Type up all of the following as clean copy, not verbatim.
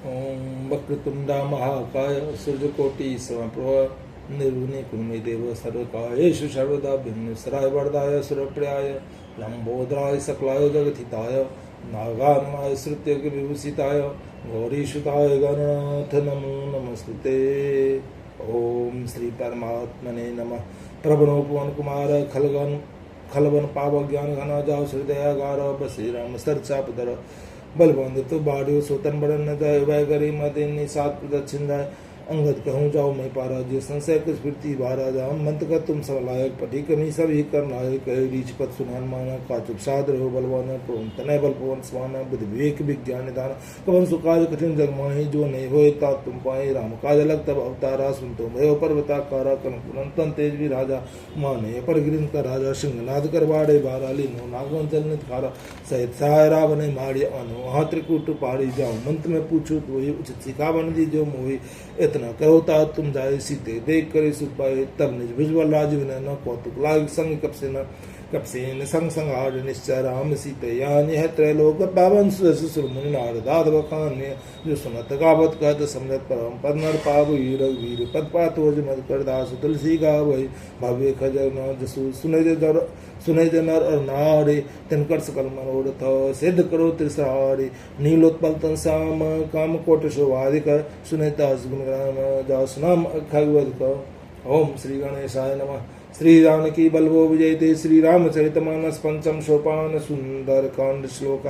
ओम वक्रतुंडा महाकाय सूर्यकोटि समप्रभ निर्विघ्नं कुरु मे देव सर्वकार्येषु सर्वदा विघ्नेश्वराय वरदाय सुरप्रियाय लंबोदराय सकलाय जगतहिताय नागाननाय श्रुत्य विभूषिताय गौरीसुताय गणनाथ नमो नमस्ते। ओम श्री परमात्मने नमः। प्रभनो पवन कुमार खलवन पाव ज्ञान घना जाओ हृदय गारो बसी राम सरचापदर बलबंद तो बाढ़ सोतन बड़न जाय वह गरी मदिनी सात प्रदक्षिण जाय अंगद कहूँ जाओ मैं पारा जो संशय कुछ फिरती बारा जाओ मंत्र का तुम सब लायक पटी कमी सब ही कर नायक कहे रीच पद सुनान माना का चुप साध रहो बलवान पवन तनय बल पवन स्वाना बुद्ध विवेक विज्ञान दान कवन सुकाज कठिन जग माही जो नहीं होए ता तुम पाए राम काज अलग तब अवतारा सुन तो भयो पर्वता कारा कनकुनंतन तेज भी राजा माने पर गिरिन का राजा सिंहनाद कर बाड़े बाराली नो नागवन चलने खारा सहित सहाय रावण माड़ी अनु वहाँ त्रिकूट पाड़ी जाओ मंत्र में पूछो तो वही उचित सिखा बन दी जो मोही इतना कहो ता तुम जाए सीते देख कर सुख पाए तब निज भुजबल राजीव न कौतुक लाग संग कप से संग संग हार निश्चय राम सीते यानी है त्रैलोक पावन सुर मुनि नारदाद बखान जो सुनत गावत कहत समझत परम पद नर पाव वीर वीर पद पातो मद कर दास तुलसी गावै भव्य खजर न जसु सुने जे नर और नारे तिनकर सकल मनोरथ सिद्ध करो त्रिसहारे नीलोत्पल तन श्याम काम कोट शोभाधिक सुने दास गुण ग्राम दास नाम खगवद ओम श्री गणेशाय नमः। श्री जानकी बलवो विजयते श्री रामचरितमानस पंचम सोपान सुंदर कांड श्लोक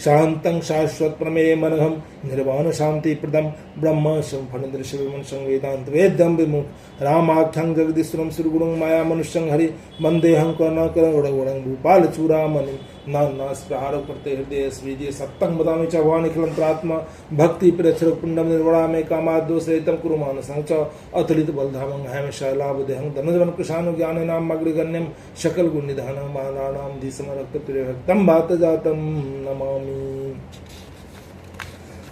शांतं शाश्वत प्रमेय मनघम निर्वाण शांति प्रदम ब्रह्म संफण शिवमन संवेदांत वेदम विमुख रामाख्यं जगदीश्वरम श्रीगुरुं माया मनुष्यं हरि वंदेहं कर्णकरगुणं भूपाल चूड़ामणि नास्प्रहार करते हृदय स्वीजे सप्तं बदामि च भवानि खिलंत्रात्मा भक्ति प्रचर कुंडम निर्वणा में कामाद्योषितं कुरु मानसं च अतुलित बलधामं हैम शैलावदेहं धनुजवन कृशानु ज्ञान नाम अग्रगण्यं सकल गुण निधानं मानानां धीसमरक्त प्रियभक्तं भात जातं नमामि।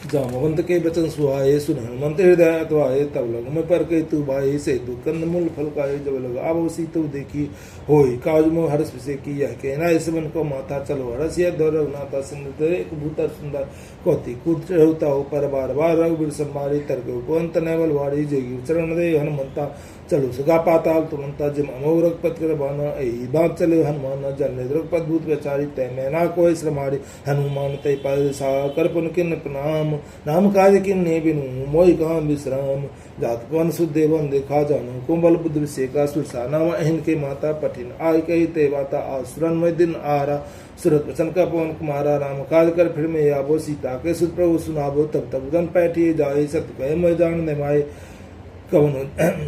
जामवंत के वचन सुहाए सुन हनुमंत हृदय अतवाए तब लग में पर के तू भाई से दु कंद मूल फल खाए जब लग आवसी तो देखी होई काज में हर्ष से की यह कहना इस मन को माथा चलो हरस यह दो रघुनाथा सुंदर एक भूतर सुंदर कौति कूद होता हो पर बार बार रघुवीर संभारी तर्क उपवंत नैवल वारी जगी चरण दे हनुमंता चलो सुगा पाताल तुमंता जिम अमोह रघुपत कर बाना यही बात चले हनुमान जन रघुपत भूत बेचारी तय मैना कोई श्रमारी हनुमान तय पाय सा कर पुन किन प्रणाम नाम कार्य किन ने बिनु मोहि काम विश्राम जात पवन सुदेवन देखा जानो कुंभल बुद्ध विषेका सुरसा नाम अहिन के माता पठिन आय कही ते वाता आसुरन में दिन आरा सुरत वचन का पवन कुमारा राम काज कर फिर में आबो सीता के सुत प्रभु सुनाबो तब तब जन पैठी जाए सत कहे मैं जान दे माए कवन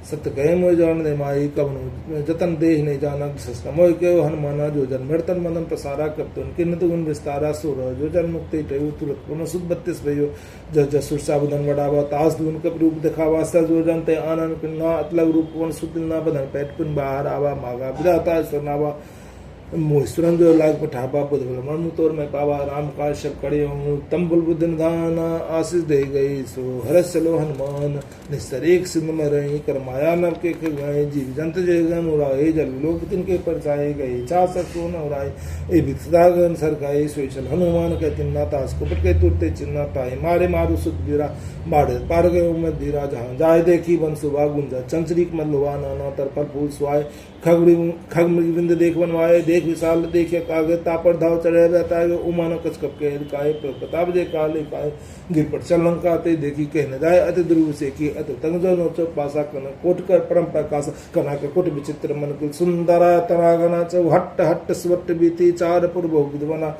सत्य कहे मोय जान दे माई कवनु जतन देह ने जाना सस्ता मोय के हनुमाना जो जन मृतन मनन प्रसारा कप्तुन किन्न गुण विस्तारा सुर जो जन मुक्ति टयु तुरत पुन सुद 32 भयो जज सुरसा बुधन वडावा तास दून कप रूप दिखावा स जो जन ते आनंद किन्ना अतलग रूप पुन सुदिना बधन पेट पुन बाहर आवा मागा विदाता सरनावा मोहिसुरन जो लाग पठापा बुधबल मन तोर में पावा राम का शब कड़े हूँ तम बुल बुद्ध निधान आशीष दे गई सो हरस चलो हनुमान निस्तर एक सिंध में रही कर माया नव के गए जीव जंत जगन उड़ाए जल लोक तिनके परचाए गए चा सो न उड़ाए ए विदागन सरकाए सोचल हनुमान के तिन्ना तास कुपट के तुरते चिन्ना पाए मारे मारू सुत गिरा बाढ़ पार गए उमद धीरा जहाँ जाए देखी बन सुबह गुंजा चंचरीक मल्लुआ नाना तर पर फूल सुआए खग मृगविंद देख बनवाए देख विशाल देखे कागे तापर धाव चढ़े रहता है उमान कच कप के काय प्रताप जे काले काय गिर पर चलन काते देखी कहने जाए अति ध्रुव से की अति तंगजो नोचो पासा कन कोट कर परम प्रकाश कना के कोट विचित्र मन कुल सुंदरा तरागना च हट्ट हट्ट स्वट बीती चार पूर्व विद्वना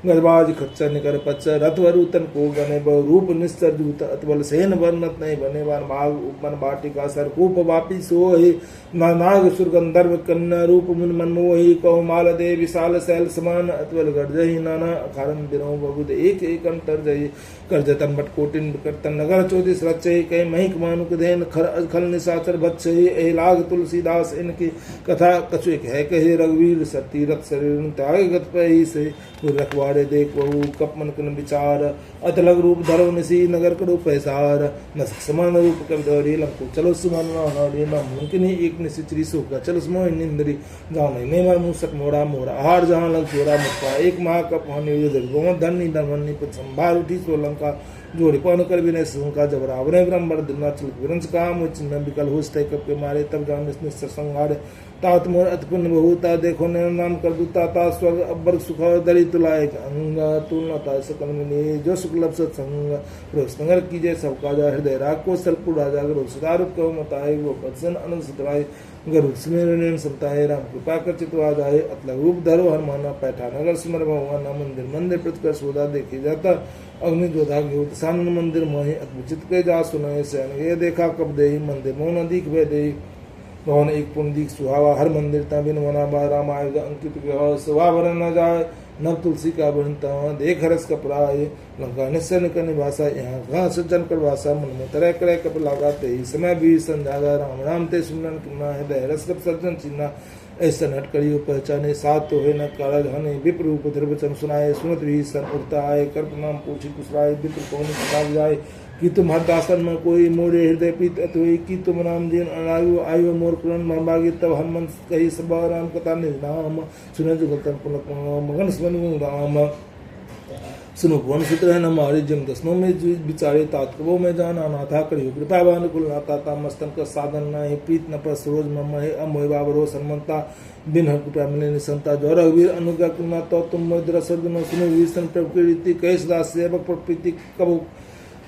गजबाज खच्चर निकर पच्चर रथवरुतन को गने बहु रूप निस्तर दूत अतबल सेन वर्णत नहीं बने बार माग उपमन बाटिका सर कूप वापी सोहि नाग सुरगंधर्व कन्या रूप मुन मनमोहि कौ माल दे विशाल शैल समान अतबल गर्जहि नाना अखारन बिनो बहुद एक एक अंतर जय कर जतन बट कोटिन करतन नगर 34 रचय कह महिक मानुक देन खल निशाचर बच्चहि ए लाग तुलसीदास इनकी कथा कछु एक है कहे रघुवीर सती रथ शरीर त्याग गत पहि से रखवाड़ मारे देख बहु कप मन कन विचार अतलग रूप धरो निसी नगर करो पैसार न समान रूप कविदौरी लंको चलो सुमन नौरी न मुमकिन ही एक निश्चित होगा चलो सुमो निंदरी जाओ नहीं मार मुंह सक मोड़ा मोड़ा आहार जहाँ लग चोरा मुक्का एक माह कप होने धन नहीं धन नहीं संभार उठी सोलंका जोड़ी पवन कर भी नहीं का जब रावण ब्रह्म दिना चल विरंच काम चिन्ह विकल हो कप के मारे तब जान संहार तात मोर अतपुन बहुता देखो ने नाम कर दूता ता स्वर्ग अब्बर सुख दलित लायक अंग तुलना सकल में जो शुक्ल सत्संग रोस्तर कीजिए सबका जा हृदय राग को सलपुर राजा गरुड़ सुधारूप कहो मताए वो पदसन अनंत सुतराय गरुड़ स्मरण समताए राम कृपा कर चितवा जाए अतल रूप धरो हनुमाना पैठा नगर सिमर भगवान मंदिर मंदिर प्रतिकर सोदा देखे जाता अग्नि जोधा सानन मंदिर मोहि अद्भुत के जा सुनाए सैन ये देखा कब दे मंदिर मोन अधिक वे दे भवन एक पुण्य सुहावा हर मंदिर तबिन वना बा रामायुध अंकित सुहा भरन न जाए नव तुलसी का बनता देख हरस कपड़ाए लंका निश्चय निकर निवासा यहाँ घास सज्जन कर वासा मन में तरह करे कप लगाते ही समय भी संजागा राम राम ते सुमरन किन्ना हृदय रस कप सज्जन चिन्ना ऐसा नट करियो पहचाने साथ तो है न काला धने विप्र उपद्रव वचन सुनाए सुनत भी सन उठता आए कर प्रणाम पूछी कुशराए विप्र कौन किताब जाए कि तुम हर दासन में कोई मोरे हृदय प्रीत अतोई कि तुम राम दिन अनायु आयु मोर कुरन महबागी तब हनुमंत कही सब राम कथा निधाम सुने जुगतन पुलक मगन स्मन राम सुनो भुवन सूत्र है न हमारे जम दसनों में बिचारे तात्कवों में जान अनाथा करियो कृपा बानुकुल नाता ता मस्तन का साधन न है प्रीत न पर सरोज मम है अमोय बाबरो सन्मंता बिन हर कृपा मिले निसंता जो रघुवीर अनुग्रह कुलना तो तुम मोद्र सर्द न सुनो वीर प्रभु की रीति कैस दास सेवक पर प्रीति कबो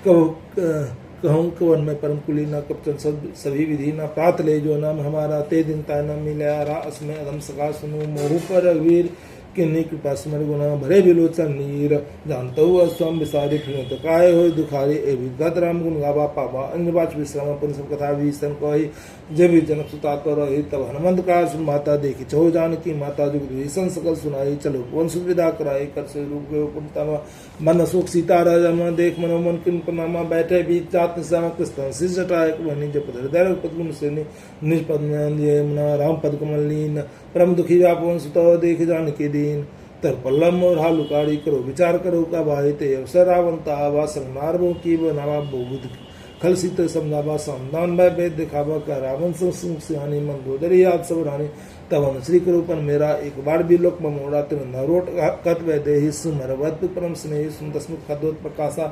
कहूँ कवन में परम कुली न कपचन सभी विधि न प्रात ले जो नाम हमारा ते दिन ता न मिले रा असमें अधम सका सुनो मोहू पर रघुवीर किन्नी कृपा स्मर गुना भरे विलोचन नीर जानता हुआ स्वम विसारी फिर तो काय हो दुखारी ए विगत राम गुण गावा पावा अन्य बाच विश्राम अपन सब कथा भी सन कही जब जनक सुता कर रही तब हनुमंत का सुन माता देखी चहो जान की माता जुग भीषण सकल सुनाई चलो कौन सुविधा कराई कर से रूप गयो कुंतमा मन अशोक सीता राजा मन देख मनो मन किन पनामा बैठे भी जात निशान कृष्ण सिर जटाए वनी जप हृदय पद्म से निज पद में राम पद कमल लीन परम दुखी व्यापन सुतो देख जान के दीन तर पल्लम और हालुकारी करो विचार करो का भाई ते अवसर रावंता आवा संनारवों की बनावा बहुबुद्ध खल सीत समझावा समदान भाई वेद दिखावा का रावण सिंहानी मन गोदरी याद सब रानी तब श्री करूपन मेरा एक बार भी लोक मोड़ा तिरंदा रोट कत वै देहि सुमरवत परम स्नेही सुंदस्मुख खदोत प्रकाशा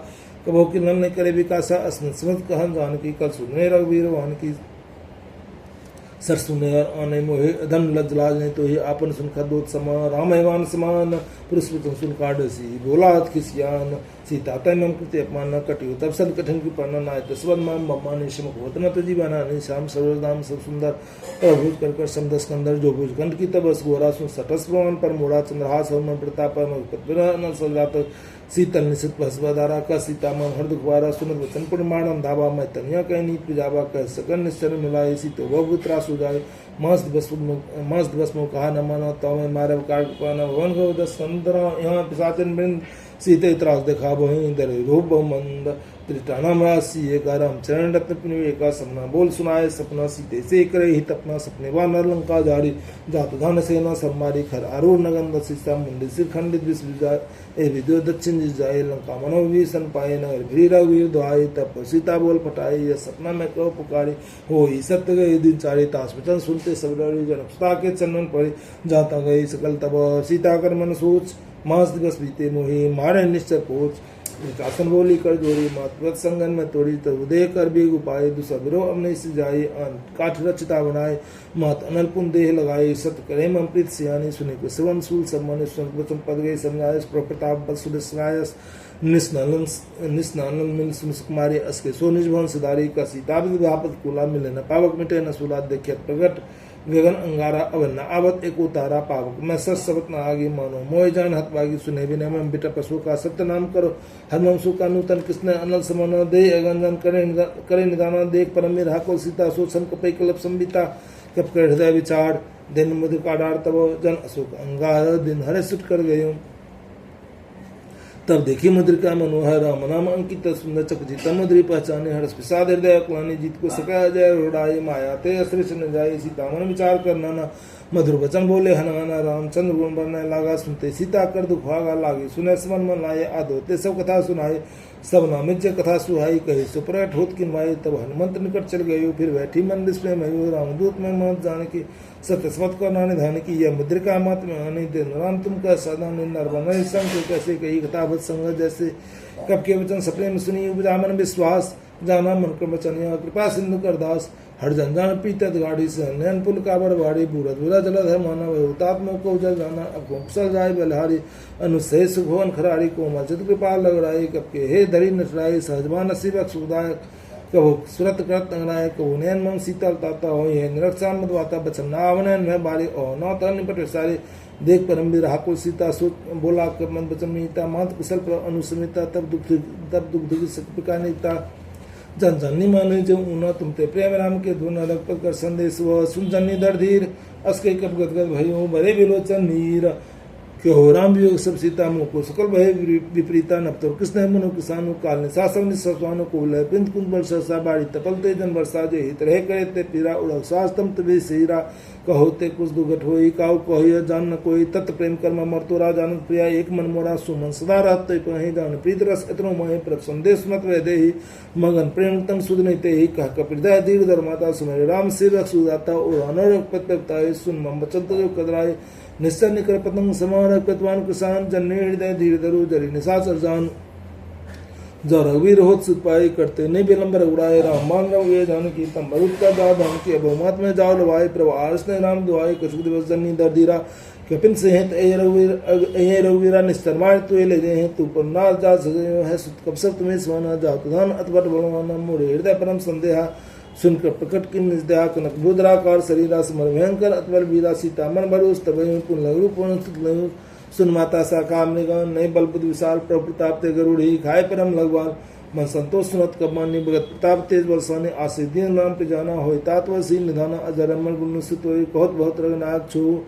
कबो की नन करे विकासा अस्मित स्मृत कहन जान की कल सुने रघुवीर वाहन की सर सुने और आने मोहे धन लज्जलाज ने तो ही आपन सुन खदोत समा रामयवान समान पुरुष सुन काडसी बोला खिसियान सीता तय मम कृत्य अपमान न कटियो तब सन कठिन की पन्ना नाय तस्वन मम बम्मानि शमक होतना तो जीवाना नि श्याम सर्वदाम सब सुंदर प्रभुज कर समदस कंदर जो भुज गंध की तबस गोरा सुन सटस प्रमाण पर मोड़ा चंद्रहास और प्रताप न सजात शीतल निशित भस्वधारा का सीता मन हर दुखवारा सुनत वचन प्रमाणम धावा मैं तनिया कह नीत जावा कह सकन निश्चर मिलाए सी तो वह त्रास हो जाए मस्त बस में कहा न माना तो मैं मारे काट पाना वन गो दस संदरा यहाँ पिशाचन बिंद सीते त्रास देखा वहीं दर रूप मंद त्रिटाना मरासी एक राम चरण रत्न पिनवे का सपना बोल सुनाए सपना सीते से करे हित अपना सपने वानर लंका जारी जात धन सेना सम्मारी खर आरूढ़ नगन सीता मुंडी सिर खंडित विश्व ए विद्यो दक्षिण जाए लंका मनोवीर सन पाए नगर भीर रघुवीर दुआई तब सीता बोल पटाई यह सपना में कहो पुकारी हो सत्य गए दिन चारे ताश वचन सुनते सब डरी जनक सुता के चंदन पड़े जाता गई सकल तब सीता कर मन सोच मास दिवस बीते मोही मारे निश्चय पोच आसन बोली कर जोड़ी मातृत संगन में तोड़ी तो उदय कर भी उपाय दूसरा विरो अपने से जाए काठ रचता बनाए मात अनल पुन देह लगाए सत करे ममप्रीत सियानी सुने को शिवन सूल सम्मान स्वर्ण वचन पद गए समझाए प्रताप बल सुदस्नायस निस्नानन मिल सुकुमारी अस्के सो निजभवन सिदारी का सीता व्यापक कुला मिले न पावक मिटे न सुला देखे प्रगट गगन अंगारा अवन आवत एक उतारा पावक मैं सत सबत न आगे मानो मोय जान हतवागी सुने बिना मैं बिटा पशु का सत्य नाम करो हनुम सु का नूतन कृष्ण अनल समन दे अगंजन करे निदाना देख परम हाको सीता सो सम कपै कलप संबिता कप कर हृदय विचार दिन मुद काडार तब जन अशोक अंगार दिन हरे सुट कर गयो तब देखी मुद्रिका मनोहर राम नाम अंकित सुंदर चकचिता मुद्री पहचाने हर्ष प्रसाद हृदय कुलानी जीत को सका जय रोड़ाई माया ते असृष न जाए सीता मन विचार करना न मधुर वचन बोले हनुमाना रामचंद्र गुण बरने लागा। सुनते सीता कर दुखागा लागी, सुने समन मन लाए आधोते सब कथा सुनाए। सब नामिज्य कथा सुहाई, कही सुप्रकट होत किनवाई। तब हनुमंत निकट चल गयो, फिर बैठी मन विस्मय मयो। रामदूत में मत जान की सतस्वत को नाने धान की, यह मुद्रिका मत में आने दिन राम तुम का सदा नर बन संग। कैसे कही कथा बत संग, जैसे कब के वचन सपने में सुनी। उपजा मन विश्वास, जाना मन क्रम वचनिया। कृपा सिंधु कर दास, हर जन पीतत गाड़ी से। नैन पुल काबर बाड़ी, बूरत बुरा जलद है मानव। हुतात्मा को जल जाना, अब कुशल जाय बलहारी। अनुसय सुभवन खरारी, को मजद कृपा लग रही। कब के हे धरी नटराई, सहजवान नसीबक सुखदायक। कहो सुरत करत अंगनाय, कहो नैन मम शीतल ताता हो। यह निरक्षा मधवाता बचन नावनैन में बारी। और नौ तर निपट सारे, देख परम भी रहा कुल सीता। सुत बोला कब मन बचन मीता, मात कुशल पर अनुसमिता। तब दुख सुखा जन जननी माने जो ऊना, तुमते प्रेम राम के धुन रघुपत कर संदेश। वह सुन जननी दर धीर, अस्के कप गदगद भयो। बरे विलोचन नीर, कि हो राम वियोग सब सीता मुँह को। सकल भय विपरीता, नपतर कृष्ण मनु किसानु। काल ने सासव निस्वानु को लय, बिंद कुंज वर्षा बाड़ी। तपल ते जन वर्षा, जो हित रहे करे ते पीरा। उड़क स्वास्थम तबे सेरा, कहो ते कुछ दुघट होई। काउ कहो जान न कोई, तत् प्रेम कर्म मरतोरा। जानत प्रिया एक मन मोरा, सुमन सदा रहत पहि। जान प्रीत रस इतनो मोहि, प्रभ संदेश मत वह देहि। मगन प्रेम तन सुध नहीं ते ही, कह कपिहृदय दीर्घ धर्माता। सुमेर राम सेवक सुदाता, और अनोरक पत्ताए। सुन मम बचन जो कदराए, निश्चर निकर पतंग समान। कृतवान किसान, जन्य हृदय धीर धरु। जरी निशाचर जान, जो रघुवीर होत सुपाई। करते नहीं विलंब उड़ाए, राम मान रघुए जानकी। तम मरुत का दाव धन की, बहुमत में जाओ लवाए। प्रभु आरस ने राम दुआई, कछुक दिवस जन्नी दर धीरा। कपिन से हैं रघुवीरा, निस्तर मार तुए ले जे हैं। तू पर नार जा सजयो है, सुत कबसर तुम्हें स्वाना। जाओ तुधान अतबट बलवाना, मोरे हृदय परम संदेहा। सुनकर प्रकट की निजदया, कनक बुद्राकार शरीरा। समर भयंकर अतबल वीरा, सीता मन भरोस तब पुन लघु पूर्ण लघु। सुन माता सा काम निगम, नई बल बुद्ध विशाल। प्रभु प्रताप ते गरुड़ी, खाए परम लगवान। मन संतोष सुनत कब मानी, भगत प्रताप तेज बरसाने। आशीष दीन राम पे जाना, होय तात्वसी निधाना। अजर अमर गुण सुत होय, बहुत बहुत रघुनाथ छू।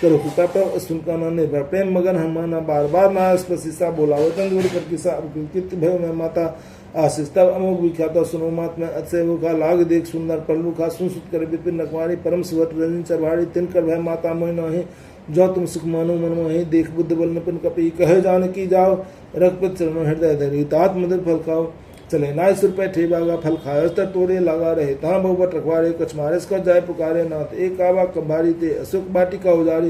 करो कृपा पर सुन का नाने, प्रेम मगन हमाना। बार बार नाश प्रशिषा, बोला वचन जोड़ कर किसा। कीर्ति भयो में माता, आशीष तब अमोघ विख्याता। सुनो मात में अक्षय मुखा, लाग देख सुंदर परलुखा। सुन सुत कर विपिन नकवारी, परम सुवट रंजन चरवाड़ी। तिन कर भय माता मोहि नाही, जो तुम सुख मानो मन मोहि। देख बुद्ध बल निपुण कपि, कहे जान की जाओ। रघुपत चरण हृदय धरी, तात मधुर फल खाओ। चले नाय सुर पे ठेबागा, फल खायो तर तोड़े लगा रहे। तहाँ बहुबट रखवारे, कछ मारिस कर जाय पुकारे। नाथ एक आवा कंभारी, ते अशोक बाटी का उजारी।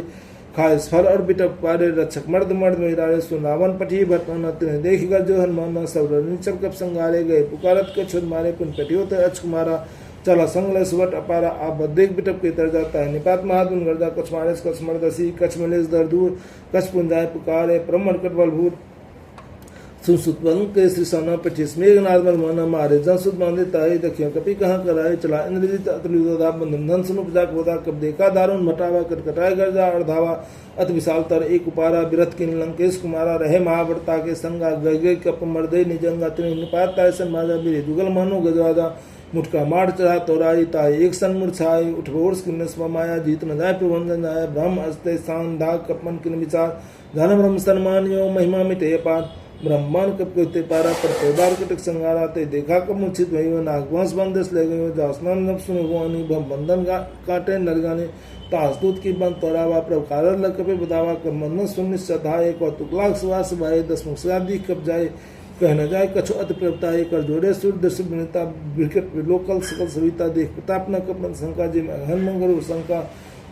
खाए फल और बिटक पारे, रक्षक मर्द मर्द मेरारे। सुन रावण पठी भटना, तिन्हें देख कर जो हनुमाना। सब नीचल कप संगारे, गए पुकारत के छुद मारे। पुन पटियो ते अचक मारा, चला संग सुवट अपारा। आप देख बिटप के तर जाता है, निपात महादुन गर्जा। कछ मारिस कछ मर्दसी, कछ मिलेस दर दूर। कछ पुंजाए पुकारे, ब्रह्मण कटबल भूर। सुन के श्री सोना पच्चीस मेघ नारमल माना। मारे जन सुध बांधे ताई, दखियो कपि कहाँ कराए। चला इंद्रजीत अतुलिता, बंधन धन सुन उपजा कोदा। कब देखा दारुण मटावा, कटकटाए गर्जा अर्धावा। अति विशाल तर एक उपारा, बिरथ किन लंकेश कुमारा। रहे महाव्रता के संगा, गए कप मर्दे निजंगा। तिन्हें निपात तायसन माजा, बिरे जुगल मानो गजराजा। मुठका मार चढ़ा तोराई, ताई एक सन मुरछाई। उठबोर्स किन्न स्वमाया, जीत न जाय प्रबंधन जाय। ब्रह्म अस्ते स्थान धाग, कपन किन विचार। धन ब्रह्म सन्मान यो, महिमा मिटे पार। ब्रह्मांड कब कहते पारा, पर पैदार कटक संगारा। ते देखा कब मूर्छित भयो, नागवंश बंदस ले गयो। जासनान नब सुन भुआनी, बंधन काटे नरगाने। तासदूत की बंद तोरावा, प्रभ कारण लग कपे बतावा। कर मन सुन सधाए, कौतुक लाख सुवास भाई। दसमुख सदी कब जाए, कह न जाए कछु अति प्रभुताए। कर जोड़े सूर्य दर्श विनता, विकट विलोकल सकल सविता। देख प्रताप न कपन शंका, जिम अघन मंगल शंका।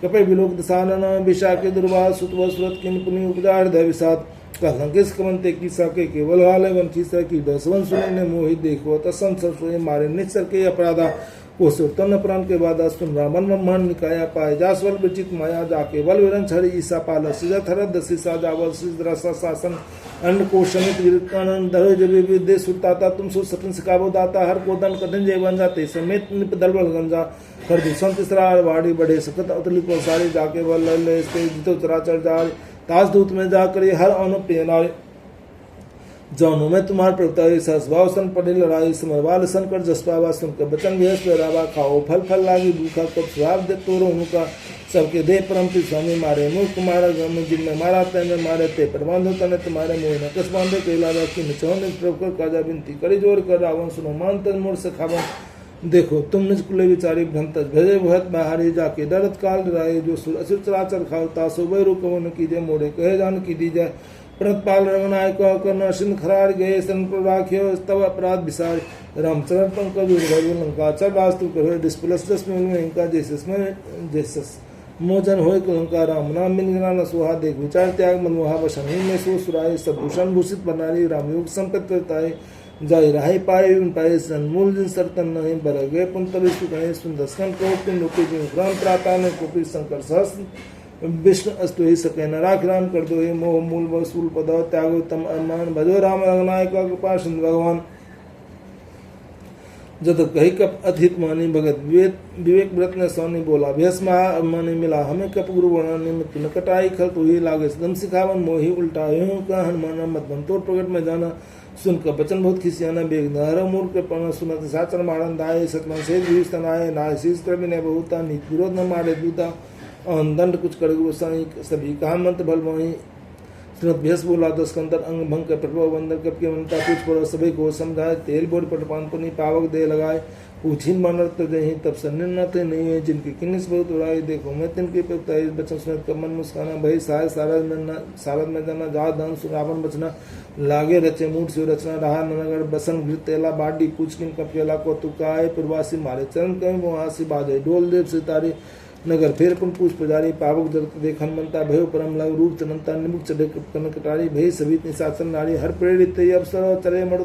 कपे विलोक दसानन, विशा के दुर्वास। सुत व सुरत किन पुनि उपजा हृदय विषाद। लंकेश कमनते की साके, केवल हाले वंची की। दसवन सुने ने मोहि, देखो तसन सोए। मारे निश्चर के अपराधा, को सुरतन प्राण के बाद। सुन रामन ब्रह्मांड निकाया पाए, जासवल विचित माया। जाके बल विरन छड़ी ईसा पाल। सिजत हरत दसिसा, जावल सिद्रसा शासन। अंड को शमित वीरकानन, धरो जब विद्य सुरताता। तुम सो सटन सिकाबो दाता। हर को दन कठिन जय बन जाते, समेत निप दलबल गंजा। कर दूषण तिसरा वाड़ी बढ़े, सकत अतली को सारी। जाके बल ले जितो चराचर जाए। तासदूत में जाकर हर अनु पेनारे। जौनों में तुम्हार प्रभुता, सहस्भाव सन पड़े लड़ाई। समरवाल सन कर जसपावा, सुनकर बचन भेष पहरावा। खाओ फल फल लागी भूखा, कब स्वभाव दे तोरो उनका। सबके दे परम स्वामी, मारे मूर्ख मारा गम। जिनमें मारा तैने मारे, ते पर बांधो तने तुम्हारे मोह। न कस बांधे कैला, कि चौन प्रभु कर काजा। विनती करी जोर कर रावण, सुनो मान तन मोर से खावन। देखो तुम निज कुले विचारी भ्रंत भजे भगत बाहरी जाके डरत काल डराए जो सुर असुर चराचर खावता सो वै रूप कवन कीजे मोड़े कहे जान की दीजय प्रणतपाल रघुनाय कह कर्ण सिंह खरार गए सन पर राख्यो तब अपराध विसार रामचरण पंकज लंका चल रास्तु करो डिस्प्लस दस में इनका जैसस मोजन होय लंका राम नाम मिन न सुहा देख विचार त्याग मनमोहा वशन ही में सो सुराय सब भूषण भूषित बनारी रामयोग संपत करताए जाय राही पाए उन पाए सन्मूल जिन सरतन नहीं बरगे पुंतरि सुकहे सुंदस्कन को तुम लोके जिन ग्राम प्राता ने कोपी शंकर सहस्र विष्णु अस्तु ही सके न राख राम कर दो ये मोह मूल वसूल पदो त्यागो तम अरमान भजो राम रघुनायक का कृपा सिंधु भगवान जत कही कप अधिक मानी भगत विवेक व्रत ने सोनी बोला भस्मा माने मिला हमें कप गुरु वर्णन निमित्त न कटाई खल तो ही लागे सदम सिखावन मोही उल्टा यूं का हनुमान मत बंतोर प्रकट में जाना सुन का बचन बहुत खिसियाना बेग नहर मूर के पर्ण सुनत साचर मारन दाए सतमन से भीषण आए नाय शीस क्रम ने बहुता नीत विरोध न मारे दूता दंड कुछ कड़गु सभी कहा मंत्र बल मोही सुनत भैंस बोला दस्कंदर अंग भंग के प्रभु वंदर कप के मनता कुछ पड़ो सभी को समझाए तेल बोर पटपान पुनी पावक दे लगाए पूछीन मानर तो जही तब सन्निन न थे नहीं है जिनकी किन्निस बहुत उड़ाई देखो मैं तिनके पे बचन सुनत का मन मुस्काना भई सहाय सारद में जाना जा धन सुरावन बचना लागे रचे मूठ से रचना रहा नगर बसन घृत तेला बाडी पूछ किन कपियला को तुकाए प्रवासी मारे चरण कहीं मुहासी बाजे डोल देव सितारी नगर फिर पुन पूछ पुजारी पावक जगत देखन मनता भयो परम लग रूप चनंता निमुख चढ़े कन कटारी भई सभी निशाचन नारी हर प्रेरित अवसर चले मड़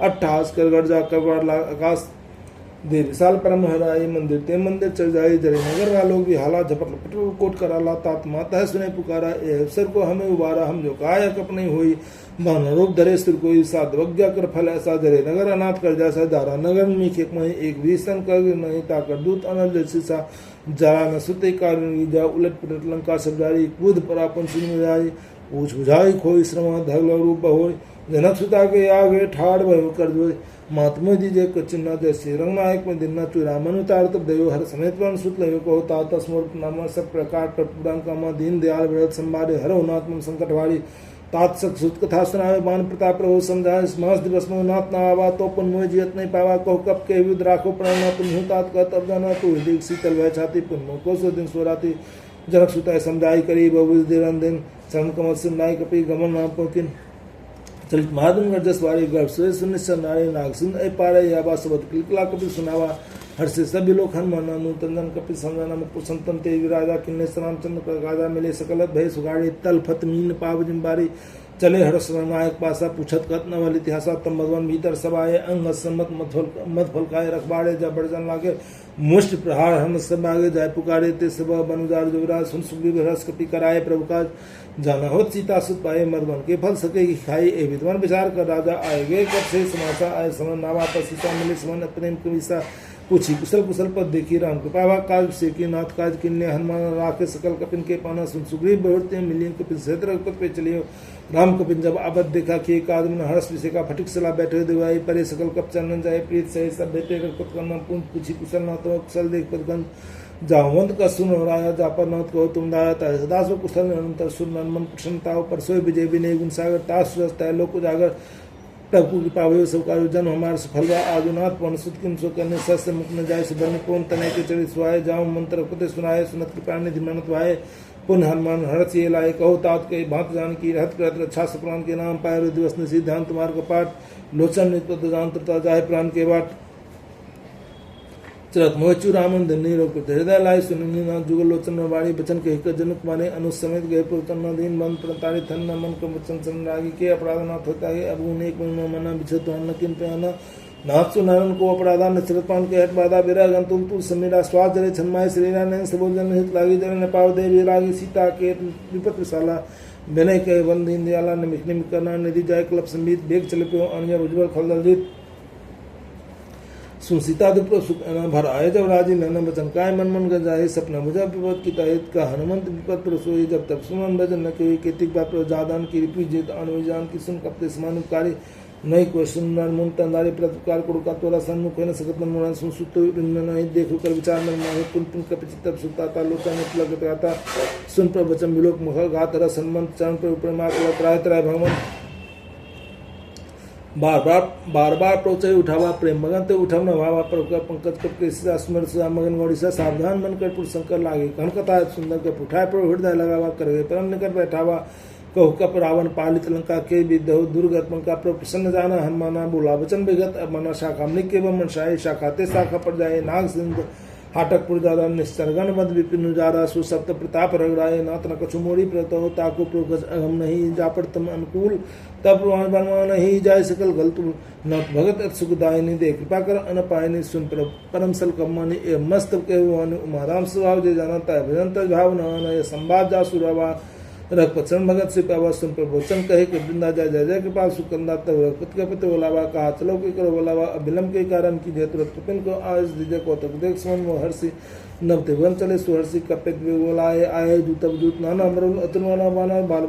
49 कर गढ़ जा कबाड़ आकाश दे विशाल परम हराए मंदिर ते मंदिर चढ़ जाए जरे नगर वालों की हाला झपट पटल कोट कराला तात माता है सुने पुकारा ए अवसर को हमें उबारा हम जो कायक अपने हुई मान रूप धरे सिर कोई साधवज्ञा कर फल ऐसा जरे नगर अनाथ कर जैसा दारा नगर में खेक में एक भीषण कर नहीं ताकर दूत अनल जैसी सा जरा न सुते कारण जा उलट पुलट लंका सजारी कूद परापन सुन जाई पूछ बुझाई खोई श्रम धगल रूप हो जनक सुता के आगे ठाड़ भयो कर दो महात्मा दीजे कचिन्ना जैसे रंगनायक में दिन चुरा मनु तार तब देव हर समेत सुत लयो को ताता स्मृत नाम सब प्रकार पुराण कामा दीन दयाल व्रत संभारे हर उनात्म संकट वाली तात्सक सुत कथा सुनावे बान प्रताप प्रभु समझाए मास दिवस में नाथ ना आवा तो पुन मोह जियत नहीं पावा कहो कप के विद राखो प्राण ना तुम तात का तब जाना तू देख शीतल वह छाती पुन मोह को सो दिन सोराती जनक सुताय समझाई करी बहु दिन दिन चरण कमल सुनाई कपि गमन नाम पोकिन चलित महादुन जसवारी गर्भ सुय सुनिश्चर नारी नाग सुन ऐ पारे याबा सबद किलकला कपि सुनावा हर से सभी लोग हनुमान नूतन कपि संजना मुकुट संतन ते विराजा किन्ने रामचंद्र का गाजा मिले सकल भय सुगाड़ी तल फत मीन पाव जिम्बारी चले हर्ष नायक पासा पूछत कत नवल इतिहासा तम भगवान भीतर सबाए अंग सम्मत मत फलकाए रखबाड़े जब बड़जन लागे मुष्ट प्रहार हम सब आगे जाय पुकारे ते सब बनुजार जुवराज सुन सुग्रीव हर्ष कपि कराए प्रभु का जाना होत सीता सुत पाए मरवन के फल सके की खाई ए विद्वान विचार कर राजा आए गए कब से समाचा आए समन नावा पर सीता मिले समन प्रेम कविसा पूछी कुशल कुशल पद देखी राम कृपा काज से की नाथ काज किन्ने हनुमान राखे सकल कपिन के पाना सुन सुग्रीव बहुते मिलियन कपिन क्षेत्र पद पे चलियो राम कपिन जब आबद देखा कि एक आदमी हर्ष विषय का फटिक सला बैठे दिवाई परे सकल कप चंदन जाए प्रीत सही सब बेटे पद करना पूछी कुशल ना तो कुशल देख पद गंध जावंत का सुन राया जापर नाथ कहो तुम दाता सदा सो कुशल अनंतर सुन मन प्रसन्नता पर सोय विजय विनय गुण सागर तास रस्ता लोक उजागर प्रभु की पावे सब कार्य जन हमारे सफल आजुनाथ पवन सुत किम सो करने सस्य मुख न जाय सुबन कौन तने के चढ़ी सुहाय जाऊं मंत्र पते सुनाए सुनत कृपा निधि मनत वाहे पुन हनुमान हरत ये लाए कहो तात के भांत जान की रहत करत रक्षा सप्राण के नाम पाए दिवस ने सिद्धांत तुम्हार का पाठ लोचन नित्य जानता जाए प्राण के बाट चरत मोचू रामन धन्य रोक हृदय लाई सुननी ना जुगल लोचन वाणी बचन के जनक माने अनुसमेत गए पुरतन दीन मन प्रताड़ित थन मन को वचन संरागी के अपराधनाथ होता है अब उन्हें कोई मना बिछत न किन पे आना नाथ सुनारन को अपराधा नचरतपान के हट बाधा बेरा गंतुल तुल समीरा स्वाद जरे छन्माय श्रीरा ने सबोजन हित लागी जरे न पाव देवी लागी सीता के विपत विशाला विनय के वन दीन दयाला ने मिखनी करना निधि जाय क्लब संगीत बेग चले पे अन्य उज्जवल खलदलजीत सुन सीता दुप्र सुख भर आए जब राजी नैन बचन काय मन मन कर जाए सपना मुझा विपद की ताहित का हनुमंत विपद पर सोई जब तक सुमन भजन न के केतिक बात पर जादान की रिपी जेत अनुजान की सुन कपते समानुकारी नहीं कोई सुननार मुन तंदारी प्रतिकार कुड़का तोरा सन्मुख न सकत मन मुरान सुन सुतो नहीं देखो कर विचार मन माहे पुन पुन कपित तब सुता ता लोचन ने लग गाता सुन पर वचन विलोक मुख गात रस हनुमंत चरण पर ऊपर मात त्राय त्राय भगवान बार बार प्रोचय उठावा प्रेम मगन ते उठम न भावा पर पंकज कप के सिरा स्मर सा मगन गौड़ी सा सावधान मन कर पुर शंकर लागे कन कथा सुंदर के पुठाए पर हृदय लगावा कर गए परम निकट बैठावा कहु कप रावण पालित लंका के विदहु दुर्गत मंका पर प्रसन्न जाना हनुमाना बोला वचन विगत मना शाखा मृग के मनसाए शाखाते शाखा पर जाए नाग सिंध हाटकपुर दादा निस्सर्गन मद विपिन जारा सुसप्त प्रताप रगड़ाए नाथ न कछु मोरी प्रतो ताको प्रोगज अगम नहीं जापर तम अनुकूल तब बनवा नहीं जाय सकल गलतु न भगत सुखदायिनी दे कृपा कर अन पायनी सुन परम सल कमानी ए मस्त के उमाराम स्वभाव जे जानता है भजंत भाव न संवाद जा सुरवा रख पचन भगत से पावा सुन पर वचन कहे कि वृंदा जय जय जय कृपा सुकंदा तब रघुपति के पति बोलावा कहा चलो के करो बोलावा अभिलंब के कारण की जय तुरंत कपिन को आज दीजिए को तक देख सुमन वो हर्षि नव त्रिभुवन चले सुहर्षि कपित बोलाए आए दूत दूत नाना मरुल अतुलवाना बाना बाल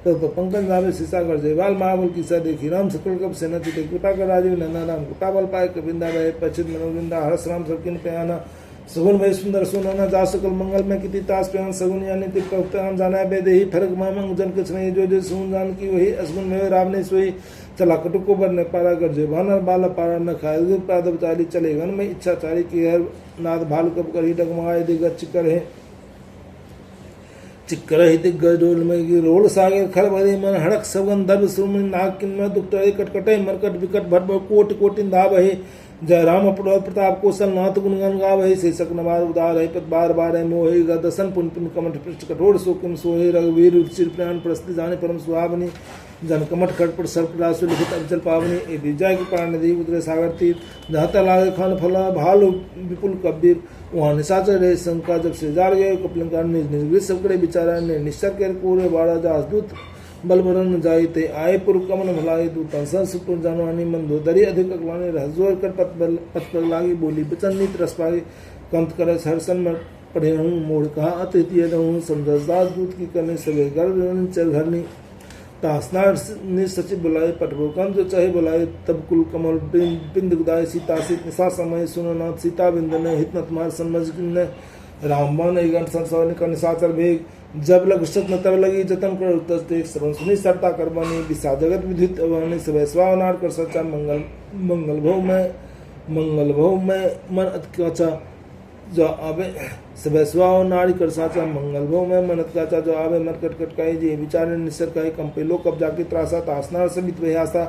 तो पंकज नावे सीसा कर जयवाल महाबल किसा देखी राम सकल कब सेना चिते कृपा कर राजीव नंदा नाम कृपा बल पाए कबिंदा रहे पचित मनोविंदा हर्ष राम सबकिन पे आना सगुन भाई सुंदर सुनाना जा सकल मंगल में किति तास प्यान सगुन यानी तिप्तान जाना बेदे ही फर्क मामंग जन कुछ नहीं जो सुन जान की वही असगुन में राम ने सोई चला कटुक को बर ने पारा कर जे वानर बाला पारा न खाए दूध पादव चाली चले गन में इच्छा चारी की हर नाद भालू कब करी डगमगाए दिग्गज चिकर है चिक्कर ही दिग्गज डोल में रोल सागर खर भरे मन हड़क सगन दर्भ सुरमि नाग किन में दुख टरे कटकटे मरकट विकट भट कोट कोटिन धाव है जय राम प्रताप कौशल नाथ गुणगन गावहि शीर्षक नवार उदार है पद बार बार है मोहि दसन पुन पुन कमठ पृष्ठ कठोर सोकिम सोहे रघुवीर चिर प्राण प्रस्ति जाने परम सुहावनी जन कमठ खट पर सर्प रासु लिखित अवचल पावनी ए विजय के प्राण नदी उतरे सागर तीर जहाँ लागे खान फला भालु विपुल कबीर वहाँ निशाचर रहे शंका जब श्रीजार गए कपिलंकार निर्गृत सबकड़े बिचारा ने निश्चर के पूरे बाड़ा जासदूत बलबरन जाई ते आए पुर कमन भलाई दूतन संसुपुर जानवानी मंदोदरी अधिक अगवानी रहजोर कर पत पर लागी बोली बचन नीत रस पागी कंत कर हर्षन में पढ़े हूँ मोड़ कहा अतिथि रहूँ समझदार दूत की करने सवे गर्भ चल घरनी तासनार ने सचिव बुलाए पटभोकन जो चाहे बुलाए तब कुल कमल बिंद गुदाय सीता सीत निशा समय सुननाथ सीता बिंद ने हित न तुम्हार समझ ने रामबान एक संसार का निशाचर भेग जब लग उषत न तब लगी जतन कर उत्तर देख श्रवण सुनी सरता करवानी विसा जगत विधित अवानी सब स्वावनार कर सच्चा मंगल भव में मन अत्याचा जो आवे सब स्वाव नारी कर साचा मंगल भव में मन अत्याचा जो आवे मत कट कटकाई जी विचार निसर काई कंपे लोक कब्जा की त्रासा तासनार समित वहासा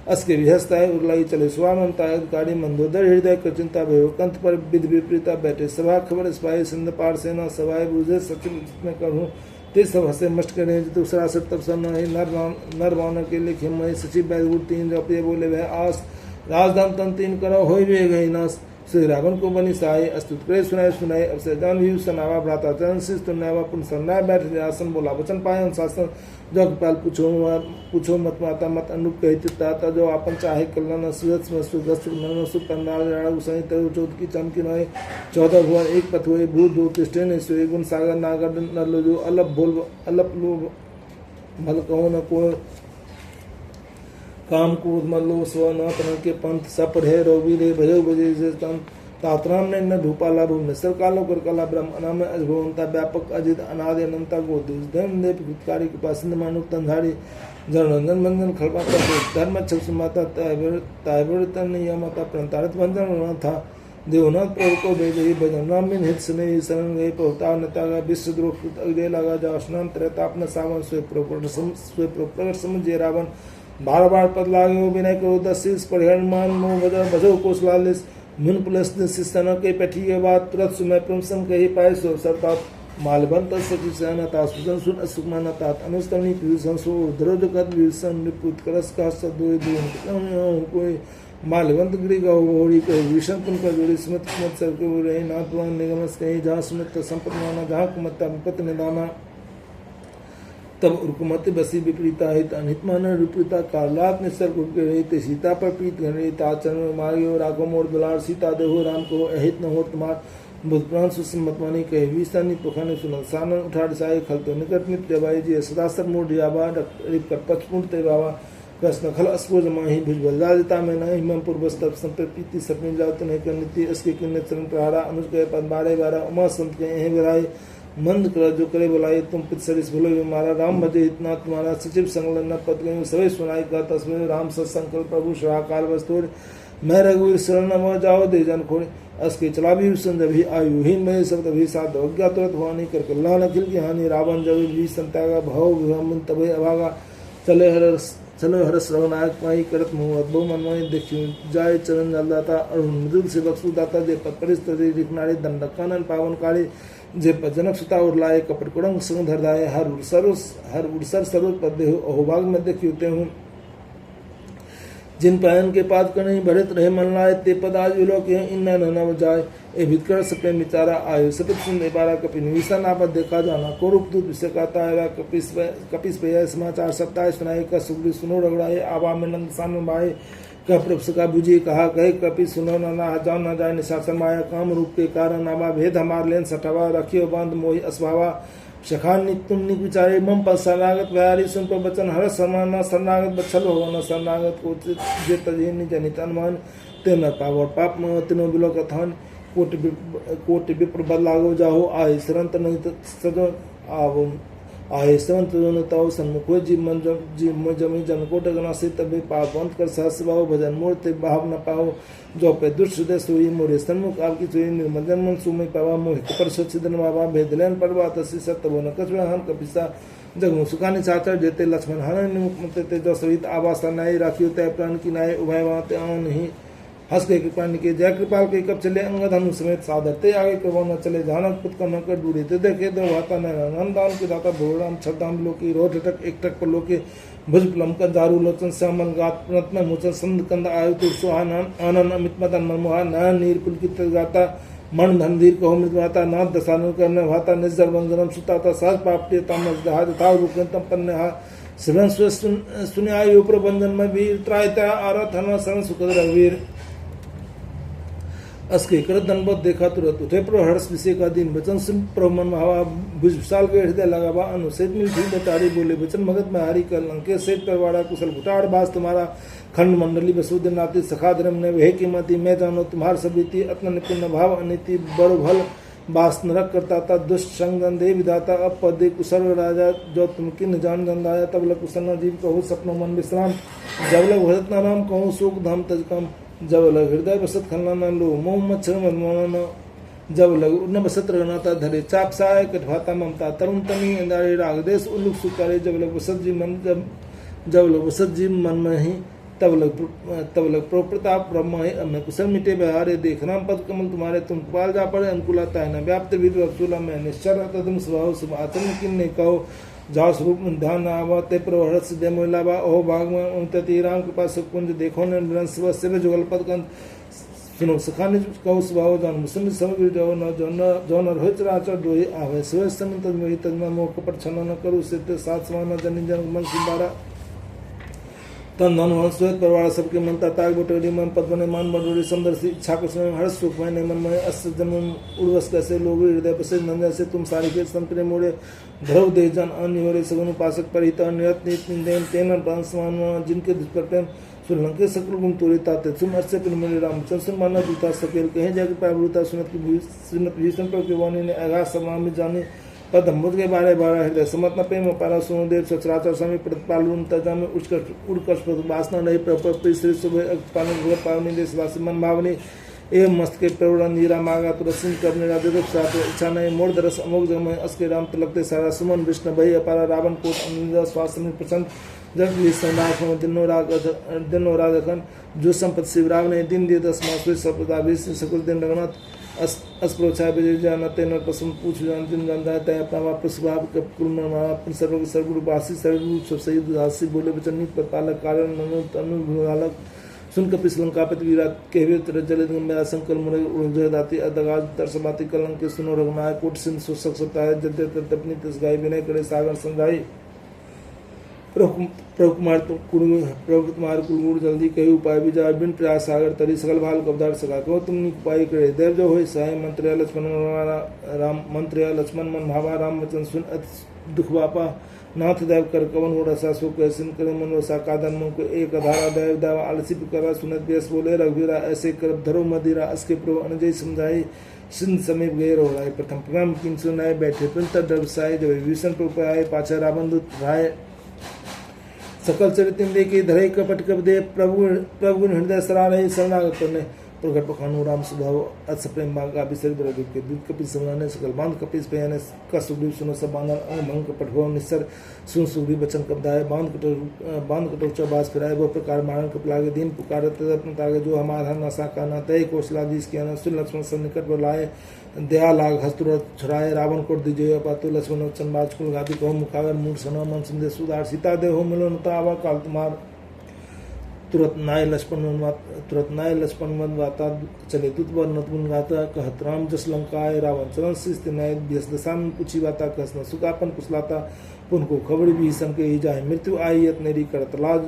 अस्के विहस्ता है उर्लाई चले स्वामंता गाड़ी मंदोदर हृदय कर चिंता भयो कंथ पर विध विपरीता बैठे सभा खबर स्पाई सिंध पार सेना सवाए बुझे सचिव में करूँ ते सब हंसे मस्ट करे दूसरा सर तब सन नर वानर के लिखे मई सचिव बैगुर तीन रपये बोले वह आस राजधान तन तीन करो हो गई नाश श्री रावण को बनी साई अस्तुत करे सुनाए अवसर जान भी सनावा भ्राता चरण शिष्ट नैवा पुन सन्नाय बैठ आसन बोला वचन पाए अनुशासन जो पाल पूछो मत माता मत अनुप कही ताता जो आपन चाहे कल्याण सुरत सुगस्त नन सुपन्नाल राणु सहित चौथ की चमकी नए 14 भुवन एक पथ हुए भूत दो तिष्ठे ने स्वे गुण सागर नागर नलो जो अलप बोल अलप लो भल कहो न को काम कूद मल्लो स्व न तन के पंथ सपर है रोवी रे भजो बजे तन तातराम ने न धूपाला भूम मिस्र कालो कर कला ब्रह्म अनाम अजभवंता व्यापक अजित अनादि अनंता गोदुष धर्म देव हितकारी कृपा सिंध मानु तंधारी जनरंजन बंधन खलपा कर धर्म छक्ष माता तायवर तन यमता प्रंतारित बंधन था देवनाथ प्रभु को भेज ही भजन राम बिन हित स्नेह शरण गए पहुता नता विश्व द्रोह अग्रे लगा जा स्नान त्रैताप न सावन स्वे प्रकट समझे रावण बार बार पद लागे विनय करो दशीष परिहरमान मोह बजर बजो कोसलालिस मुन पुलस शिस्तन के पैठी के बाद तुरंत सुमय प्रमसन कही पाए सो सरता मालबंत सचिव सहनता सुजन सुन असुमानता अनुस्तनी पियुषन सो द्रोजकत विषन निपुत करस का सदोय दून कोई मालवंत गिरी का होड़ी कहे विषण पुन का जोड़ी स्मृत मत सर के रहे नाथवान निगमस कहीं जहाँ स्मृत संपत्माना जहाँ कुमत्ता विपत निदाना तब उर्कुमति बसी विपरीता हित अनितमान विपरीता कालात निसर्ग उठ रही थे सीता पर प्रीत घन रही ताचरण मारियो राघो मोर दुलार सीता देहो राम को अहित न हो तुम्हार बुद्ध प्राण सुसमतवानी कहे विस्तानी पुखाने सुन सानन उठा साई खल तो निकट निप जबाई जी सदासर मोड़ दियाबा पचपूर्ण ते बाबा कृष्ण खल अस्को जमाही भुज बलदादिता में नहीं हिमम पूर्वस्त संप्रपीति सपने जात नहीं कर नीति इसके किन्ने चरण प्रहारा अनुज गए पद बारे बारा उमा संत के यहीं विराई मंद कर जो करे बुलाए तुम पित सरिस भूलो मारा राम भजे इतना तुम्हारा सचिव संगलन पद गए सवे सुनाई का तस्वीर राम सत्संकल्प प्रभु श्राकार वस्तुर मैं रघुवीर शरण न जाओ दे जन खोड़े अस के चला भी जब ही आयुहीन में शब्द भी साध अज्ञा तुरंत भवानी कर कल्याण अखिल की हानि रावण जब भी संत्यागा भव विभम तबे अभागा चलो हरस रघुनायक माई करत मुँह अद्भुत मनमोहि देखियो जाय चरण जलदाता अरुण मृदुल से बक्सुदाता जे पद परिस्थिति रिकनारी दंडकानन पावन काली जे जनक सुता उर्लाए कपट कुड़ंग संग धरदाय हर उड़सर सर्व पद देहु अहोभाग में देखियो हूँ जिन पायन के पाद कहीं भरत रहे मन लाए ते पद आज विलोक इन न जाए ए भितकर सपने विचारा आयो सतत सुन पारा कपि निविसा नापद देखा जाना कोरूप दूत विषकाता है कपिस पे समाचार सप्ताह सुनाए का सुग्री सुनो रगड़ाए आवा में नंद सान बाए का प्रभु का बुझी कहा कहे कपि सुनो ना जान न जाए निशासन माया काम रूप के कारण आवा भेद हमार लेन सठवा रखियो बांध मोहि असभावा शखान तुम निक विचारे मम पर शरणागत व्यारी सुन पर बचन हर समान शरणागत बच्छल हो न शरणागत को जे तजे निज नित अनुमान ते न पावर पाप में तिनो बिलो कथन कोटि विप्र बदलागो जाहो आए सरंत नहीं सजो आवो आए संत न ताओ सन्मुख जी जमी जन कोट गना से तबे पापवंत कर सहस भाव भजन मूर्ति भाव न पाओ जो पे दुष्ट सोई मोरे सन्मुख आपकी सोई निर्मजन मन सुमय पावा मोहि पर सचिदन बाबा भेदलन परवा तसी सत्य बोन कछवा हम कपिसा जगमु सुखानि चाचर जेते लक्ष्मण हरण निमुख मते ते जो सहित आवास नाई राखियो ते प्राण की नाय उभय वाते आन नहीं हंस के कृपा के जय कृपाल के कब चले अंगद हनु समेत साधरते आगे कबो न चले जानक पुत का नकर डूरे ते देखे दो वाता नंदन दान के दाता भोराम छदाम लोकी रोध टक एक टक पर लोके भुज लमकन दारू लोचन श्यामन गात रत्न मोचन संद कंद आयु तुर सुहान आनंद अमित मदन मनमोहा नयन नीर पुलकित गाता मन धनधीर कहो मृदवाता नाथ दशानु करने भाता निजर वंदनम सुताता सहज पापटे तामस दहाज था रूपंतम पन्नेहा श्रवण सुन्यायु प्रबंधन में वीर त्रायता आरत हन शरण सुखद रघुवीर अस्के कर दनबत देखा तुरंत उठे प्रो हर्ष विषय का दिन वचन सुन प्रभु मन हवा भुज विशाल के हृदय लगावा अनुसेत मिल ठीक बटारी बोले वचन भगत में हारी कर लंके सेठ परवाड़ा कुशल घुटाड़ बास तुम्हारा खंड मंडली वसुद नाती सखा धर्म ने वह कीमती मैं जानो तुम्हार सबीती अत्न निपुण भाव अनिति बड़ भल बास नरक करता था दुष्ट संगन दे विधाता अब पदे कुशल राजा जो तुम किन जान गंधाया तब लग कुशल जीव कहो सपनो मन विश्राम जब लग भरत नाम कहूँ सुख धाम तजकम जब लग हृदय बसत खन्ना न लो मोह मच्छर मनमोहन जब लग उन्न बसत रगनाता धरे चाप साय कटभाता ममता तरुण तनी अंधारे राग देश उल्लुक सुकारे जब लग बसत जी मन में ही तब लग प्रताप ब्रह्म है कुशल मिटे बहारे देख राम पद कमल तुम्हारे तुम पाल जा पड़े अनुकूलता है न व्याप्त विद रसूला में निश्चर तदम स्वभाव शुभ आचरण किन्ने कहो जाओ स्वरूप ध्यान आवते प्रहरत से मोलाबा ओह भाग में उनती राम कृपा से कुंज देखो न शिव जुगल पद सुनो सखानि कहो स्वभाव जान मुसलिम समग्र जो न रोहित राचर दोही आवे शिव समय तद मोहि तद मोह कपट छन न करू सिद्ध सात समान जन जन मन सुंदरा तन धन वंश श्वेत परवाड़ा सबके मनता ताग बटोरी मन पद बने मान बटोरी सुंदर सी इच्छा को समय हर्ष सुख मन मन में अस्त जन्म उर्वश कैसे लोग हृदय बसे नंदन से तुम सारी के संतरे मोड़े ध्रुव दे जन अन्य हो रे सगुन उपासक परिहित नियत नीत निंदेन तेन प्रांसमान जिनके दुष्पर प्रेम सुलंके सकल गुम तोरे ताते सुन अर्से पिन मेरे रामचंद्र सुन माना दूता सकेल कहे जाके पावृता सुनत भीषण पर के वाणी ने आगाज समा में जाने पद अम्बुद के बारे बारह हृदय समत न प्रेम पारा सुनो देव सचराचर स्वामी प्रतिपालन तजा में उड़कश वासना नहीं प्रपर श्री सुबह पालन भगत पावनी देश वासी मन भावनी एवं मस्त के प्रवरण नीरा मागा तुरसिन करने राधे साथ इच्छा नहीं मोड़ दरस अमोक जग में अस्के राम तलकते सारा सुमन विष्णु भई अपारा रावण कोट अनिंदा स्वास्थ्य में प्रसन्न जग ली संदाख में दिनो राग अखन जो संपत शिवराव ने दिन दिए 10 मास हुए सपदा 20 सकुल दिन रघुनाथ अस्प्रोछा विजय जान तेन पसम पूछ जान दिन जान जाता है अपना वापस भाव कब कुल में महापुर सर्व सर्वरूपासी सर्वरूप सब सही दासी बोले वचन नित पालक कारण ननु तनु भूलालक सुन कपिस लंकापति विराट कहवे तर जलित गंभीर संकल मुरे उजय दाती अदगाज दर्शमाती कलंक के सुनो रघुनाय कोट सिंह सुसक सकता है जद्य तपनी तिस गाय विनय करे सागर संजाई प्रभु कुमार कुलगुरु जल्दी कही उपाय विचार बिन प्रयास सागर तरी सकल भाल कबदार सका कहो तुम उपाय करे देव जो हो सहाय मंत्र लक्ष्मण मन भावा राम वचन सुन दुख बापा नाथ दैव कर कवन ओढ़ सा सो कैसिन करे मनोसा कादन मन को एक अधारा दैव दाव आलसी पुकारा सुनत व्यस बोले रघुवीरा ऐसे कर धरो मदिरा असके प्रभु अनजय समझाई सिंध समीप गए रोलाए प्रथम प्रणाम किन सुनाए बैठे तुंत डरसाए जब विभीषण प्रभु आए पाछा रावण दूत राय सकल चरित्र देखे धरे कपट कप दे प्रभु हृदय सरा रहे शरणागत ने प्रगट पखानु राम स्वभाव अस प्रेम बागा बिसर बरदु के दूत कपि समराने सकल बांध कपिस पयाने का सुग्रीव सुनो सब बांधन अंग भंग कपट हो निसर सुन सुग्रीव बचन कपदाय बांध कटो चबास फिराए वो प्रकार मारन कप लागे दिन पुकारत रत्न तागे जो हमारा नसा का न तय कौशलाधीश के अन सुन लक्ष्मण सब निकट बुलाए दया लाग हस्तुर छुड़ाए रावण को दिजय पातु लक्ष्मण वचन बाज कुल गादी कहो मुखावर मूड सनो मन संदेश सुधार सीता देहो मिलो नता आवा काल तुम्हार तुरत नाय लक्ष्मण मन वाता चले दूत वर नतुन गाता कहत राम जस लंकाए रावण चरण शिस्त न्याय व्यस दशान पूछी बाता कसना सुकापन कुशलाता पुन को खबरी भी सन के ही जाए मृत्यु आई यत नेरी करत लाज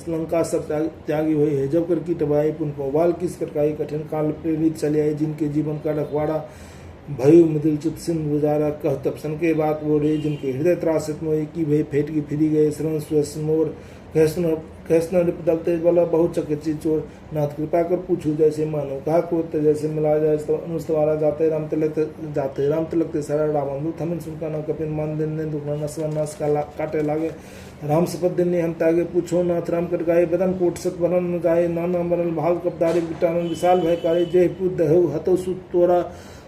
लंका सब त्यागी हुए है जब कर की टबाई पुन को वाल किस कटकाई कठिन काल प्रेरित चले आए जिनके जीवन का रखवाड़ा भयु मिदिल चित सिंह गुजारा कह तपसन के बात वो रे जिनके हृदय त्रासित मोई की भय फेट की फिरी गए श्रवण सुयस मोर कहसना दलते वाला बहुत चकित चोर नाथ कृपा कर पूछू जैसे मानो कहा को जैसे मिला जाए अनुस्तवारा जाते राम तिलकते सारा रावण दूत हमें सुनका न कपिन मान दिन ने दुखना नसवन नास काटे लागे राम शपथ दिन ने हम तागे पूछो नाथ राम कट गाये बदन कोट सत बनन न जाए नाना बनल भाव कपदारी बिटानन विशाल भय कारे जय पुत दहु हतो सुत तोरा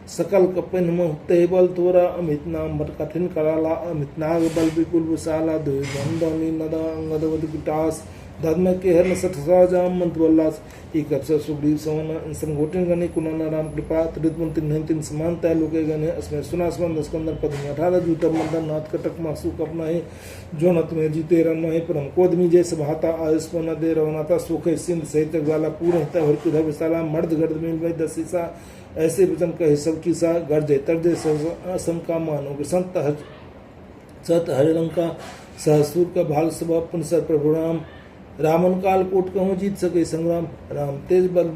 सकल कपिन मुहते बल तोरा अमित नाम भट कठिन कराला अमित नाग बल विपुल विशाला दुर्गंधनी नदा अंगदवद विटास धर्म के हर सठ जाम मंत वल्लास एक अवसर सुग्रीव सवन संगोटिन गणे कुनना राम कृपा त्रिदमंत्र नहतिन समानता लोके गणे अस्मे सुनासमन दस्कंदर पद्म 18 जूत मंदन नाथ कटक मासु कपना है जो नत में जीते रन है परम कोदमी जय सभाता आयुष्मान दे रवनाता सुखे सिंध सहित वाला पूर्ण हिता हर कुध विशाला मर्द गर्द में वै दसिसा ऐसे वचन कहे सब की सा गर्जे तरजे शंका मानो कि सत हरिलंका सहसूर का भाग सभा पुनसर प्रभु राम रामन काल कोट कहूँ जीत सके संग्राम राम तेज बल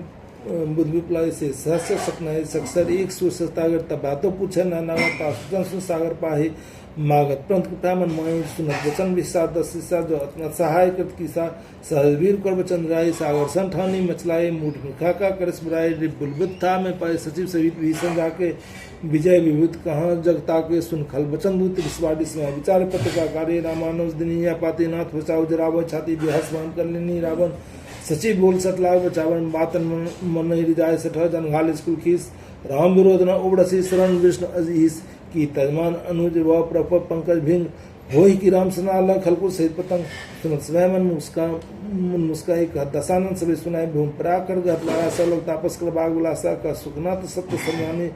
बुद्ध विप्लाय से सहस्र सकनाए सक्सर एक सुर सतागर तबा तो पूछे नाना सुन सागर पाहे मागत पंत कृपा मन माय सुनत वचन विसा दस जो अपना सहाय कृत किसा सहवीर कर वचन राय सागर संठानी मचलाए मूठ मुखा का करस बुराए बुलबुत था मैं पाए सचिव सहित भीषण जाके विजय विभूत कहाँ जगता के सुन खल वचन दूत विश्वादिस में विचार पत्र कार्य रामानुज दिनिया पाती नाथ बचाओ जराव छाती बेहस मान कर लेनी रावण सचिव बोल सतलाग बचावन बातन मन हृदय सठ जन घाल स्कूल खीस राम विरोध न उबड़सी शरण विष्णु अजीस की तजमान अनुज व प्रप पंकज भिंग हो की राम सना खलकुल सहित पतंग सुन स्वयं मन मुस्काई कह दशानंद सभी सुनाए भूम पराकर गहलारा सब तापस कर बाग विलासा का सुखनाथ सत्य सम्मानी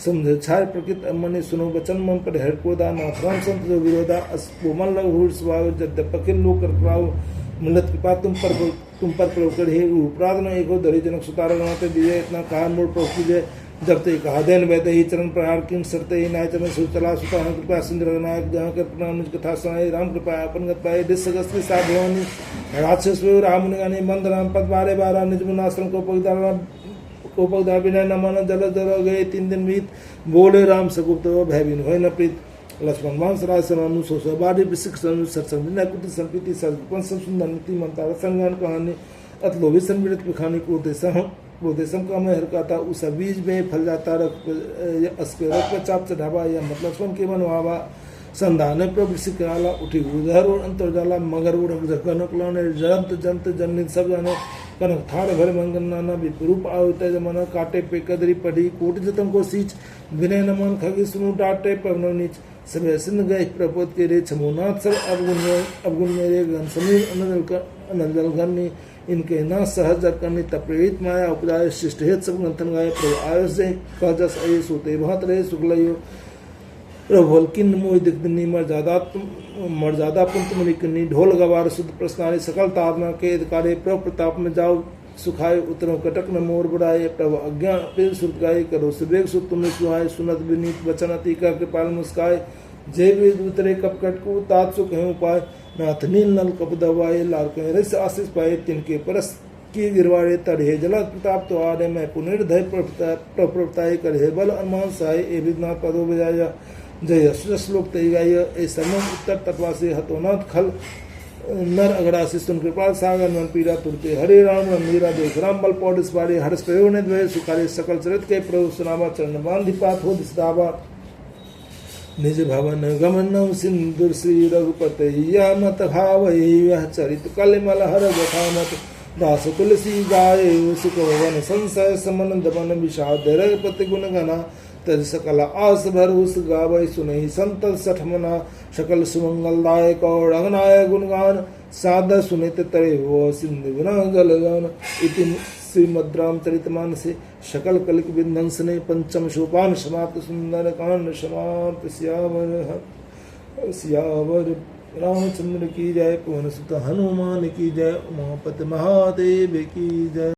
समझे छाय प्रकृत मनि सुनो वचन मन पर हरकोदा नाथ राम संत जो विरोधा कोमल लग हुड़ स्वभाव जद पकिन लोक कृपाओ मिलत कृपा तुम पर प्रवकर हे उपराध न एको धरी जनक सुतार गणाते विजय इतना कहा मूल प्रभु जय जब ते कहा देन वैते ही चरण प्रहार किंग सरते ही नाय चरण सुचला सुता कृपा सुंदर नायक जहाँ कर प्रणाम कथा सुनाए राम कृपा अपन गत पाए दिस अगस्त की साध भवानी राक्षस राम गाने मंद राम पद बारे बारह निज मुनाश्रम को पगदार बिना न मन जल जल गए 3 दिन बीत बोले राम सगुप्त भय बिन होय न प्रीत लक्ष्मण वंश राज सनु सो बारी विशिख सत्संग बिना कुटी संपीति सर्वपन सुंदर नीति मंता संज्ञान कहानी अतलोभी संवित पिखानी को देशम का मैं हरकाता उस बीज में फल जाता अस्के रख चाप चढ़ावा या मतलब स्वयं के मन वावा संधान प्रवृत्ति कराला उठी उधर और अंतर जाला मगर उड़ कनक लाने जंत जंत जनित सब जाने कनक थाड़ भर मंगन नाना विरूप आवते जमाना काटे पे कदरी पढ़ी कोट जतन को सींच विनय नमन खगी सुनु डाटे पवन नीच सब सिंध गए प्रपोत के रे छमुनाथ सब अवगुण मेरे गण समीर अनंदल घनी इनके न सहज करनी तप्रेरित माया उपजाय शिष्ट हेत सब ग्रंथन गाय प्रभु आयुष से कजस अये सोते बहुत रहे शुक्लयो प्रभु किन्न मोहि दिग्धनी मर्यादा पुंत मुनिकनी ढोल गवार शुद्ध प्रश्नारी सकल तारना के अधिकारी प्रभु प्रताप में जाओ सुखाए उतरो कटक न मोर बुराए प्रभु अज्ञा पेल सुत गाय करो सुबेग सुत तुम्हें सुहाय सुनत विनीत वचन अतिका कृपाल मुस्काय जय वेद उतरे कप कटकु तात सुख है उपाय नाथ नील नल कप दवाए लाल कहे रस आशीष पाए तिनके परस की गिरवाड़े तरहे जला प्रताप तो आरे मैं पुनर्धय प्रप्रताय करे बल अनुमान सहाय ए विदनाथ पदो बजाया जय श्लोक तय गाय ए समम उत्तर तत्वासे हतोनाथ खल नर अगड़ासी सुन कृपाल सागर मन पीड़ा तुरते हरे राम मीरा देख राम बल पौड़ इस बारे हर्ष प्रयोग ने द्वय सुखारे सकल चरित के प्रभु सुनावा चरण बांधिपात हो दिसदावा निज भवन गमन सिंधु श्री रघुपति या मत भाव यह चरित कलिमल हर गथा मत दास तुलसी गाय सुख वन संशय समन दमन विषाद रघुपति गुण गना तज सकल आस भर उस गावै सुनहि संतल सठमना सकल सुमंगल दायक और रंगनाय गुणगान साध सुनित तरे वो सिंधु गुना गलगान इति श्रीमद् रामचरितमानसे सकल कलिक विध्वंसने पंचम सोपान समाप्त सुंदर कांड समाप्त सियावर रामचंद्र की जय पवन सुत हनुमान की जय उमापति महादेव की जय।